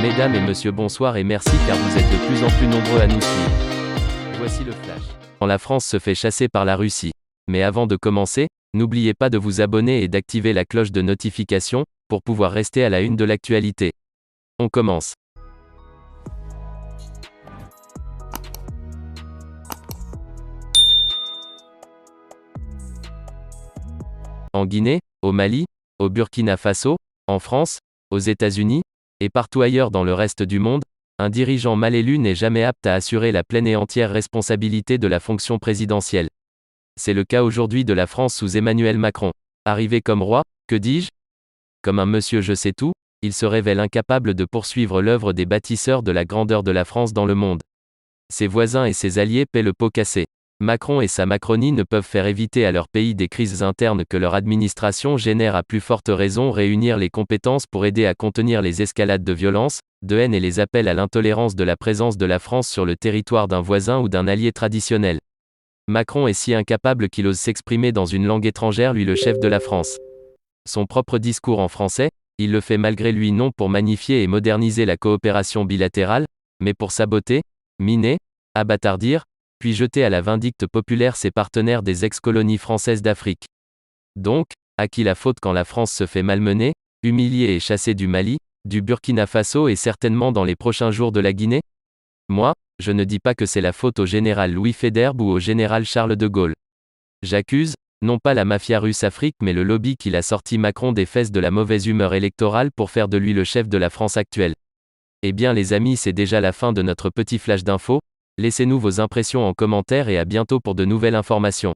Mesdames et messieurs, bonsoir et merci car vous êtes de plus en plus nombreux à nous suivre. Voici le flash. Quand la France se fait chasser par la Russie. Mais avant de commencer, n'oubliez pas de vous abonner et d'activer la cloche de notification, pour pouvoir rester à la une de l'actualité. On commence. En Guinée, au Mali, au Burkina Faso, en France, aux États-Unis, et partout ailleurs dans le reste du monde, un dirigeant mal élu n'est jamais apte à assurer la pleine et entière responsabilité de la fonction présidentielle. C'est le cas aujourd'hui de la France sous Emmanuel Macron. Arrivé comme roi, que dis-je ? Comme un monsieur je sais tout, il se révèle incapable de poursuivre l'œuvre des bâtisseurs de la grandeur de la France dans le monde. Ses voisins et ses alliés paient le pot cassé. Macron et sa Macronie ne peuvent faire éviter à leur pays des crises internes que leur administration génère, à plus forte raison réunir les compétences pour aider à contenir les escalades de violence, de haine et les appels à l'intolérance de la présence de la France sur le territoire d'un voisin ou d'un allié traditionnel. Macron est si incapable qu'il ose s'exprimer dans une langue étrangère, lui le chef de la France. Son propre discours en français, il le fait malgré lui non pour magnifier et moderniser la coopération bilatérale, mais pour saboter, miner, abattardir, puis jeter à la vindicte populaire ses partenaires des ex-colonies françaises d'Afrique. Donc, à qui la faute quand la France se fait malmener, humilier et chasser du Mali, du Burkina Faso et certainement dans les prochains jours de la Guinée ? Moi, je ne dis pas que c'est la faute au général Louis Faidherbe ou au général Charles de Gaulle. J'accuse, non pas la mafia russe Afrique mais le lobby qui l'a sorti Macron des fesses de la mauvaise humeur électorale pour faire de lui le chef de la France actuelle. Eh bien les amis, c'est déjà la fin de notre petit flash d'infos. Laissez-nous vos impressions en commentaire et à bientôt pour de nouvelles informations.